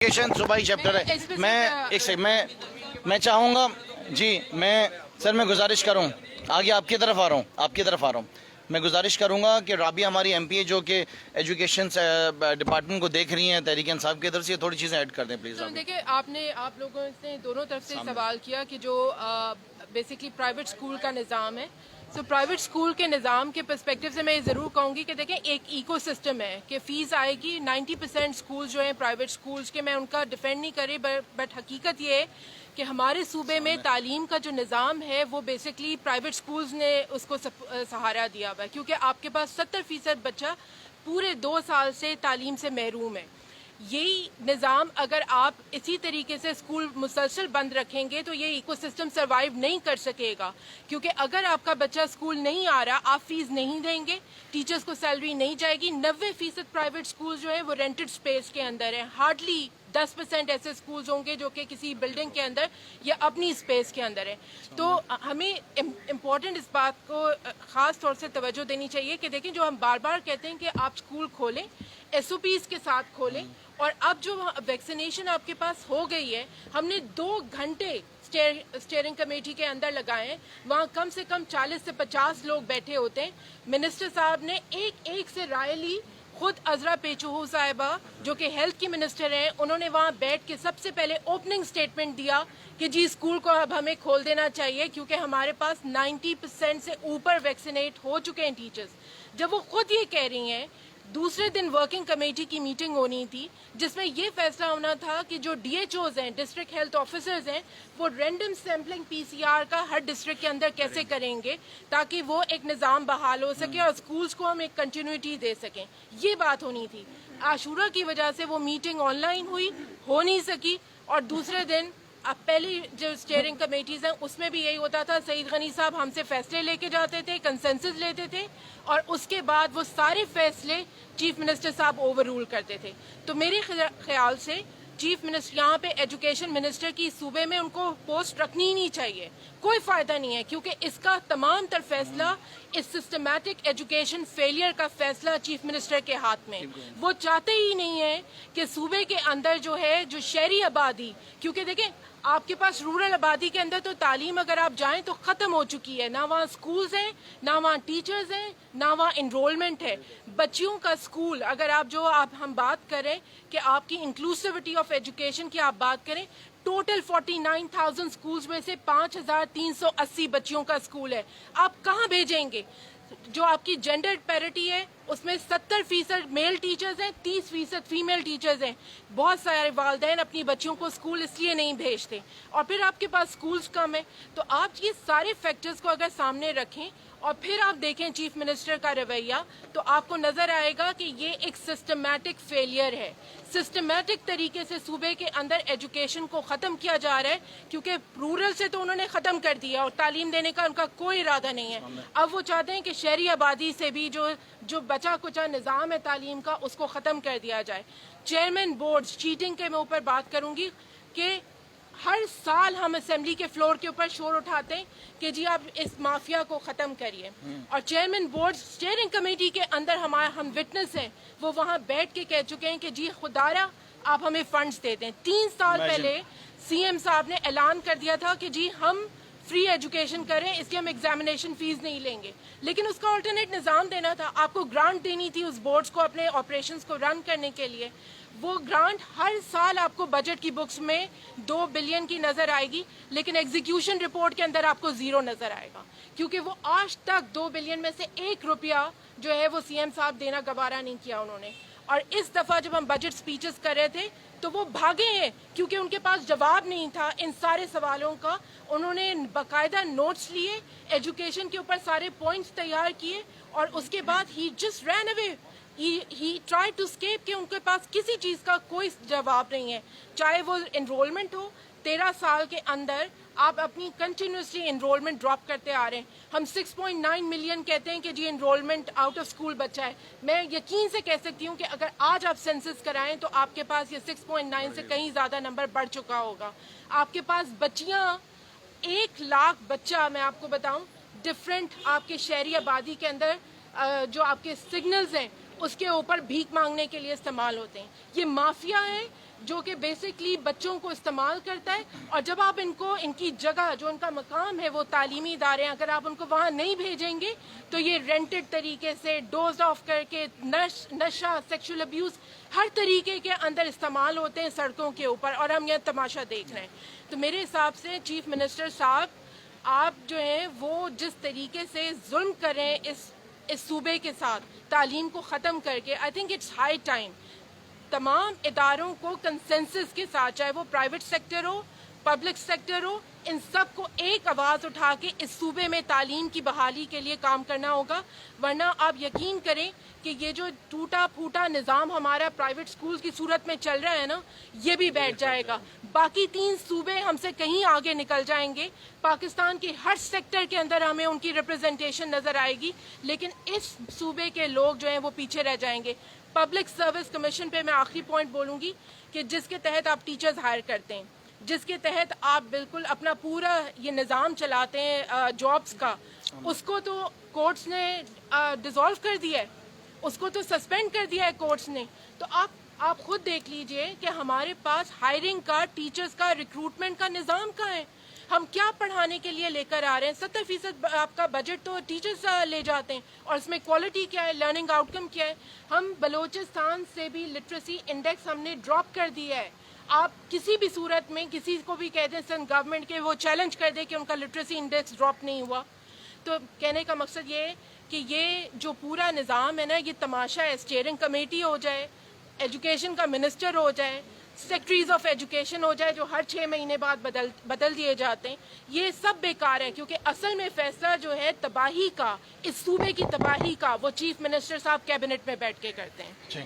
صوبائی چیپٹر ہے. میں چاہوں گا جی میں گزارش کروں آگے آپ کی طرف آ رہا ہوں میں گزارش کروں گا کہ رابعہ ہماری ایم پی اے جو کہ ایجوکیشن ڈپارٹمنٹ کو دیکھ رہی ہیں تحریک انصاف کی طرف سے تھوڑی چیزیں ایڈ کر دیں پلیز. دیکھیں آپ لوگوں نے دونوں طرف سے سوال کیا کہ جو بیسکلی پرائیویٹ اسکول کا نظام ہے. پرائیویٹ اسکول کے نظام کے پرسپیکٹو سے میں یہ ضرور کہوں گی کہ دیکھیں ایک ایکو سسٹم ہے کہ فیس آئے گی 90% اسکولز جو ہیں پرائیویٹ اسکولز کے, میں ان کا ڈیفینڈ نہیں کری, بٹ حقیقت یہ ہے کہ ہمارے صوبے میں تعلیم کا جو نظام ہے وہ بیسکلی پرائیویٹ اسکولز نے اس کو سہارا دیا ہوا ہے, کیونکہ آپ کے پاس 70% بچہ پورے 2 سال سے تعلیم سے محروم ہے. یہی نظام اگر آپ اسی طریقے سے اسکول مسلسل بند رکھیں گے تو یہ ایکو سسٹم سروائیو نہیں کر سکے گا, کیونکہ اگر آپ کا بچہ اسکول نہیں آ رہا, آپ فیس نہیں دیں گے, ٹیچرز کو سیلری نہیں جائے گی. 90% پرائیویٹ اسکول جو ہیں وہ رینٹڈ اسپیس کے اندر ہیں, ہارڈلی 10% ایسے اسکولز ہوں گے جو کہ کسی بلڈنگ کے اندر یا اپنی اسپیس کے اندر ہیں. تو ہمیں امپورٹنٹ اس بات کو خاص طور سے توجہ دینی چاہیے کہ دیکھیں جو ہم بار بار کہتے ہیں کہ آپ اسکول کھولیں, ایس او پیز کے ساتھ کھولیں, اور اب جو ویکسینیشن آپ کے پاس ہو گئی ہے, ہم نے 2 گھنٹے اسٹیئرنگ کمیٹی کے اندر لگائے ہیں, وہاں کم سے کم 40 سے 50 لوگ بیٹھے ہوتے ہیں. منسٹر صاحب نے ایک سے رائے لی, خود عذرا پیچوہو صاحبہ جو کہ ہیلتھ کی منسٹر ہیں, انہوں نے وہاں بیٹھ کے سب سے پہلے اوپننگ سٹیٹمنٹ دیا کہ جی اسکول کو اب ہمیں کھول دینا چاہیے کیونکہ ہمارے پاس 90% سے اوپر ویکسینیٹ ہو چکے ہیں ٹیچرز. جب وہ خود یہ کہہ رہی ہیں, دوسرے دن ورکنگ کمیٹی کی میٹنگ ہونی تھی جس میں یہ فیصلہ ہونا تھا کہ جو ڈی ایچ اوز ہیں, ڈسٹرکٹ ہیلتھ آفیسرز ہیں, وہ رینڈم سیمپلنگ پی سی آر کا ہر ڈسٹرکٹ کے اندر کیسے کریں گے تاکہ وہ ایک نظام بحال ہو سکے اور اسکولز کو ہم ایک کنٹینیوٹی دے سکیں. یہ بات ہونی تھی. عاشورہ کی وجہ سے وہ میٹنگ آن لائن ہو نہیں سکی, اور دوسرے دن اب پہلی جو اسٹیئرنگ کمیٹیز ہیں اس میں بھی یہی ہوتا تھا, سعید غنی صاحب ہم سے فیصلے لے کے جاتے تھے, کنسنسس لیتے تھے, اور اس کے بعد وہ سارے فیصلے چیف منسٹر صاحب اوور رول کرتے تھے. تو میرے خیال سے چیف منسٹر یہاں پہ ایجوکیشن منسٹر کی صوبے میں ان کو پوسٹ رکھنی ہی نہیں چاہیے, کوئی فائدہ نہیں ہے, کیونکہ اس کا تمام تر فیصلہ اس سسٹمیٹک ایجوکیشن فیلئر کا فیصلہ چیف منسٹر کے ہاتھ میں. وہ چاہتے ہی نہیں ہیں کہ صوبے کے اندر جو ہے جو شہری آبادی, کیونکہ دیکھیں آپ کے پاس رورل آبادی کے اندر تو تعلیم اگر آپ جائیں تو ختم ہو چکی ہے, نہ وہاں اسکولز ہیں, نہ وہاں ٹیچرز ہیں, نہ وہاں انرولمنٹ ہے. بچیوں کا اسکول اگر ہم بات کریں کہ آپ کی انکلوسیوٹی آف ایجوکیشن کی آپ بات کریں, ٹوٹل 49,000 اسکولز میں سے 5,380 بچیوں کا اسکول ہے. آپ کہاں بھیجیں گے؟ جو آپ کی جینڈر پیرٹی ہے اس میں 70% میل ٹیچرز ہیں, 30% فیمیل ٹیچرز ہیں. بہت سارے والدین اپنی بچیوں کو اسکول اس لیے نہیں بھیجتے, اور پھر آپ کے پاس اسکولز کم ہیں. تو آپ یہ سارے فیکٹرز کو اگر سامنے رکھیں اور پھر آپ دیکھیں چیف منسٹر کا رویہ, تو آپ کو نظر آئے گا کہ یہ ایک سسٹمیٹک فیلئر ہے. سسٹمیٹک طریقے سے صوبے کے اندر ایجوکیشن کو ختم کیا جا رہا ہے, کیونکہ رورل سے تو انہوں نے ختم کر دیا اور تعلیم دینے کا ان کا کوئی ارادہ نہیں ہے. اب وہ چاہتے ہیں کہ شہری آبادی سے بھی جو بچا کچا نظام ہے تعلیم کا اس کو ختم کر دیا جائے. چیئرمین بورڈ چیٹنگ کے میں اوپر بات کروں گی کہ ہر سال ہم اسمبلی کے فلور کے اوپر شور اٹھاتے ہیں کہ جی آپ اس مافیا کو ختم کریے, اور چیئرمین بورڈ اسٹیئرنگ کمیٹی کے اندر ہم وٹنس ہیں, وہ وہاں بیٹھ کے کہہ چکے ہیں کہ جی خدارا آپ ہمیں فنڈز دے دیں. 3 سال پہلے سی ایم صاحب نے اعلان کر دیا تھا کہ جی ہم فری ایجوکیشن کریں, اس کے ہم ایگزامینیشن فیس نہیں لیں گے, لیکن اس کا آلٹرنیٹ نظام دینا تھا, آپ کو گرانٹ دینی تھی اس بورڈز کو اپنے آپریشنز کو رن کرنے کے لیے. وہ گرانٹ ہر سال آپ کو بجٹ کی بکس میں 2 بلین کی نظر آئے گی, لیکن ایگزیکیوشن رپورٹ کے اندر آپ کو 0 نظر آئے گا, کیونکہ وہ آج تک 2 بلین میں سے 1 روپیہ جو ہے وہ سی ایم صاحب دینا گوارا نہیں کیا انہوں نے. اور اس دفعہ جب ہم بجٹ سپیچز کر رہے تھے تو وہ بھاگے ہیں, کیونکہ ان کے پاس جواب نہیں تھا ان سارے سوالوں کا. انہوں نے باقاعدہ نوٹس لیے, ایجوکیشن کے اوپر سارے پوائنٹس تیار کیے, اور اس کے بعد he just ran away, he try to escape, کہ ان کے پاس کسی چیز کا کوئی جواب نہیں ہے. چاہے وہ انرولمنٹ ہو, 13 سال کے اندر آپ اپنی کنٹینیوسلی انرولمنٹ ڈراپ کرتے آ رہے ہیں. ہم 6.9 ملین کہتے ہیں کہ جی انرولمنٹ آؤٹ آف اسکول بچہ ہے. میں یقین سے کہہ سکتی ہوں کہ اگر آج آپ سینسس کرائیں تو آپ کے پاس یہ 6.9 سے کہیں زیادہ نمبر بڑھ چکا ہوگا. آپ کے پاس بچیاں 1 لاکھ بچہ, میں آپ کو بتاؤں, ڈفرینٹ آپ کے شہری آبادی کے اندر جو آپ کے سگنلز ہیں اس کے اوپر بھیک مانگنے کے لیے استعمال ہوتے ہیں. یہ مافیا ہے جو کہ بیسکلی بچوں کو استعمال کرتا ہے. اور جب آپ ان کو ان کی جگہ جو ان کا مقام ہے وہ تعلیمی ادارے ہیں, اگر آپ ان کو وہاں نہیں بھیجیں گے تو یہ رینٹڈ طریقے سے ڈوز آف کر کے نشہ, سیکشل ابیوز ہر طریقے کے اندر استعمال ہوتے ہیں سڑکوں کے اوپر, اور ہم یہ تماشا دیکھ رہے ہیں. تو میرے حساب سے چیف منسٹر صاحب, آپ جو ہیں وہ جس طریقے سے ظلم کریں اس صوبے کے ساتھ تعلیم کو ختم کر کے, I think it's high time تمام اداروں کو کنسنسس کے ساتھ, چاہے وہ پرائیویٹ سیکٹر ہو, پبلک سیکٹر ہو, ان سب کو ایک آواز اٹھا کے اس صوبے میں تعلیم کی بحالی کے لیے کام کرنا ہوگا. ورنہ آپ یقین کریں کہ یہ جو ٹوٹا پھوٹا نظام ہمارا پرائیویٹ سکول کی صورت میں چل رہا ہے نا, یہ بھی بیٹھ جائے گا. باقی 3 صوبے ہم سے کہیں آگے نکل جائیں گے. پاکستان کے ہر سیکٹر کے اندر ہمیں ان کی ریپرزنٹیشن نظر آئے گی, لیکن اس صوبے کے لوگ جو ہیں وہ پیچھے رہ جائیں گے. پبلک سروس کمیشن پہ میں آخری پوائنٹ بولوں گی کہ جس کے تحت آپ ٹیچرز ہائر کرتے ہیں, جس کے تحت آپ بالکل اپنا پورا یہ نظام چلاتے ہیں جابس کا, اس کو تو کورٹس نے ڈیزالو کر دیا ہے, اس کو تو سسپینڈ کر دیا ہے کورٹس نے. تو آپ خود دیکھ لیجئے کہ ہمارے پاس ہائرنگ کا, ٹیچرز کا, ریکروٹمنٹ کا نظام کہاں ہے. ہم کیا پڑھانے کے لیے لے کر آ رہے ہیں؟ 70% آپ کا بجٹ تو ٹیچرز لے جاتے ہیں, اور اس میں کوالٹی کیا ہے, لرننگ آؤٹ کم کیا ہے. ہم بلوچستان سے بھی لٹریسی انڈیکس ہم نے ڈراپ کر دیا ہے. آپ کسی بھی صورت میں کسی کو بھی کہہ دیں سن گورنمنٹ کے, وہ چیلنج کر دے کہ ان کا لٹریسی انڈیکس ڈراپ نہیں ہوا. تو کہنے کا مقصد یہ ہے کہ یہ جو پورا نظام ہے نا, یہ تماشا ہے. اسٹیئرنگ کمیٹی ہو جائے, ایجوکیشن کا منسٹر ہو جائے, سیکٹریز آف ایجوکیشن ہو جائے جو ہر 6 مہینے بعد بدل دیے جاتے ہیں, یہ سب بیکار ہے. کیونکہ اصل میں فیصلہ جو ہے تباہی کا, اس صوبے کی تباہی کا, وہ چیف منسٹر صاحب کیبنٹ میں بیٹھ کے کرتے ہیں.